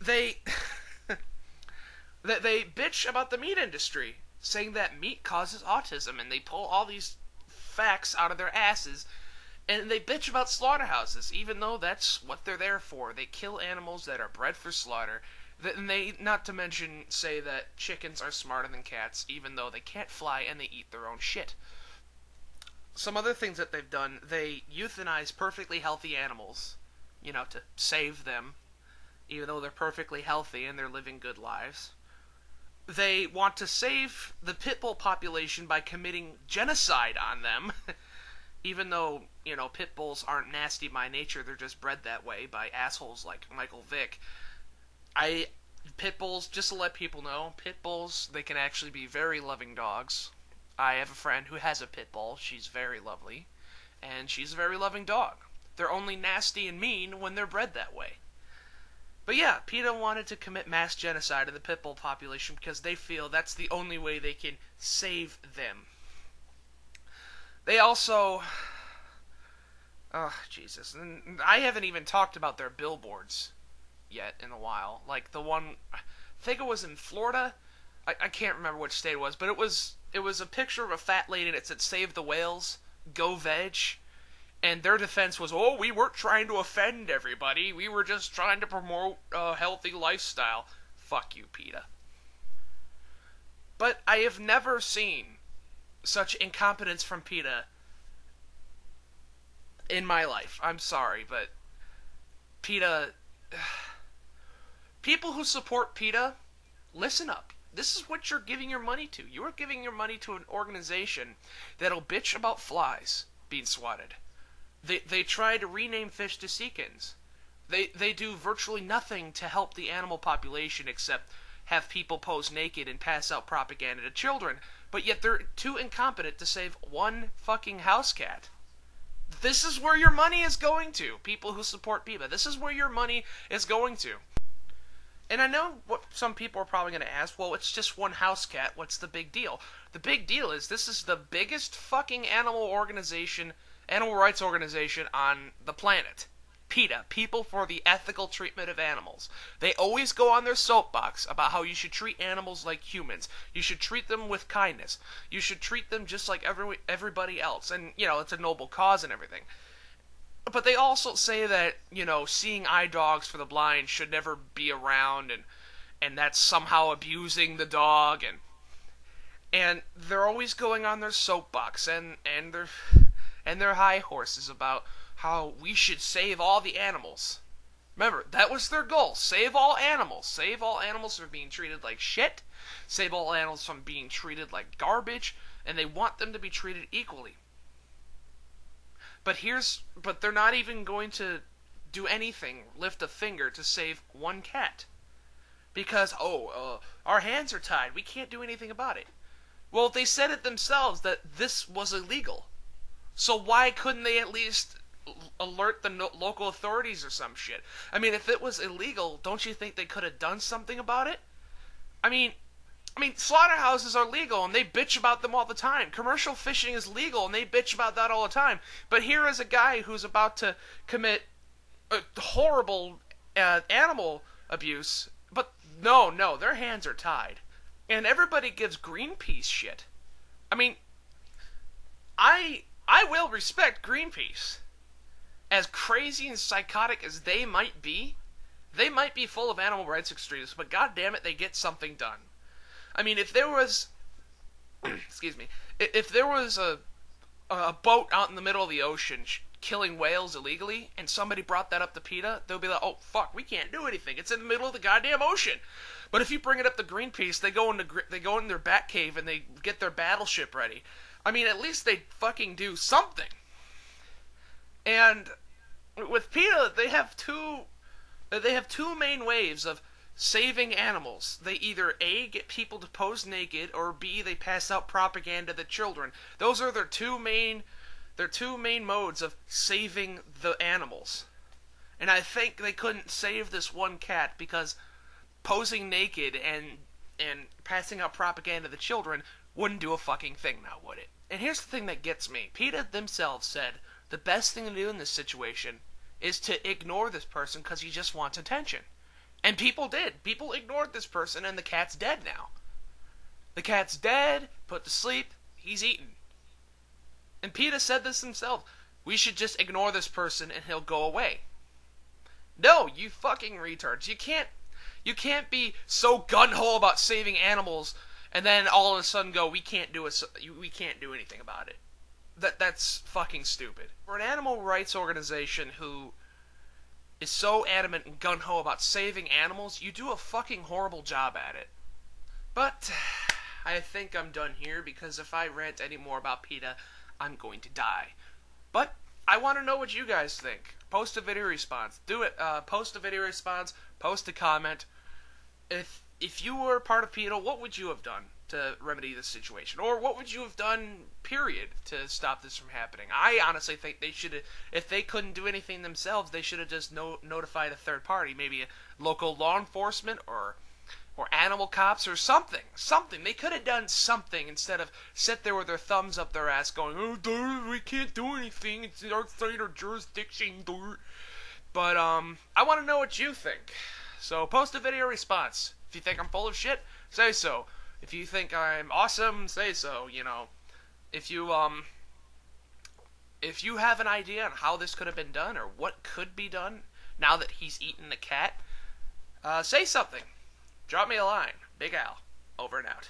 they they bitch about the meat industry, saying that meat causes autism, and they pull all these facts out of their asses, and they bitch about slaughterhouses, even though that's what they're there for. They kill animals that are bred for slaughter. And they, not to mention, say that chickens are smarter than cats, even though they can't fly and they eat their own shit. Some other things that they've done, they euthanize perfectly healthy animals, to save them, even though they're perfectly healthy and they're living good lives. They want to save the pit bull population by committing genocide on them, even though, pit bulls aren't nasty by nature, they're just bred that way by assholes like Michael Vick. Pit bulls, just to let people know, pit bulls, they can actually be very loving dogs. I have a friend who has a pit bull. She's very lovely, and she's a very loving dog. They're only nasty and mean when they're bred that way. But yeah, PETA wanted to commit mass genocide of the pit bull population because they feel that's the only way they can save them. They also... Oh, Jesus. And I haven't even talked about their billboards yet in a while. Like the one... I think it was in Florida. I can't remember which state it was, but it was a picture of a fat lady and it said, "Save the whales, go veg." And their defense was, "Oh, we weren't trying to offend everybody. We were just trying to promote a healthy lifestyle." Fuck you, PETA. But I have never seen such incompetence from PETA in my life. I'm sorry, but PETA... People who support PETA, listen up. This is what you're giving your money to. You are giving your money to an organization that'll bitch about flies being swatted. They try to rename fish to sea-kins. They do virtually nothing to help the animal population except have people pose naked and pass out propaganda to children. But yet they're too incompetent to save one fucking house cat. This is where your money is going to, people who support PETA. This is where your money is going to. And I know what some people are probably going to ask, well, it's just one house cat, what's the big deal? The big deal is this is the biggest fucking animal rights organization on the planet. PETA, People for the Ethical Treatment of Animals. They always go on their soapbox about how you should treat animals like humans. You should treat them with kindness. You should treat them just like everybody else. And, it's a noble cause and everything. But they also say that, seeing eye dogs for the blind should never be around, and that's somehow abusing the dog, and they're always going on their soapbox and their high horses about how we should save all the animals. Remember, that was their goal. Save all animals. Save all animals from being treated like shit. Save all animals from being treated like garbage. And they want them to be treated equally. But they're not even going to do anything, lift a finger to save one cat. Because, our hands are tied. We can't do anything about it. Well, they said it themselves that this was illegal. So why couldn't they at least alert the local authorities or some shit? I mean, if it was illegal, don't you think they could have done something about it? I mean, slaughterhouses are legal, and they bitch about them all the time. Commercial fishing is legal, and they bitch about that all the time. But here is a guy who's about to commit a horrible animal abuse, but no, their hands are tied. And everybody gives Greenpeace shit. I mean, I will respect Greenpeace. As crazy and psychotic as they might be full of animal rights extremists, but goddammit, they get something done. I mean, if there was, excuse me, if there was a boat out in the middle of the ocean killing whales illegally, and somebody brought that up to PETA, they'll be like, "Oh fuck, we can't do anything. It's in the middle of the goddamn ocean." But if you bring it up to Greenpeace, they go in their bat cave and they get their battleship ready. I mean, at least they fucking do something. And with PETA, they have two main ways of saving animals. They either A, get people to pose naked, or B, they pass out propaganda to children. Those are their two main modes of saving the animals. And I think they couldn't save this one cat because posing naked and passing out propaganda to children wouldn't do a fucking thing now, would it? And here's the thing that gets me. PETA themselves said the best thing to do in this situation is to ignore this person because he just wants attention. And people did. People ignored this person, and the cat's dead now. The cat's dead, put to sleep, he's eaten. And PETA said this himself. We should just ignore this person and he'll go away. No, you fucking retards. You can't be so gun-ho about saving animals and then all of a sudden go, we can't do anything about it. That's fucking stupid. For an animal rights organization who is so adamant and gun-ho about saving animals, you do a fucking horrible job at it. But I think I'm done here, because if I rant any more about PETA, I'm going to die. But I want to know what you guys think. Post a video response. Do it. Post a video response. Post a comment. If you were part of PETA, what would you have done to remedy this situation? Or what would you have done, period, to stop this from happening? I honestly think they should have, if they couldn't do anything themselves, they should have just notified a third party, maybe a local law enforcement or animal cops or something. They could have done something instead of sit there with their thumbs up their ass going, oh, we can't do anything. It's outside our jurisdiction. But, I want to know what you think. So, post a video response. If you think I'm full of shit, say so. If you think I'm awesome, say so, you know. If you have an idea on how this could have been done or what could be done now that he's eaten the cat, say something. Drop me a line. Big Al. Over and out.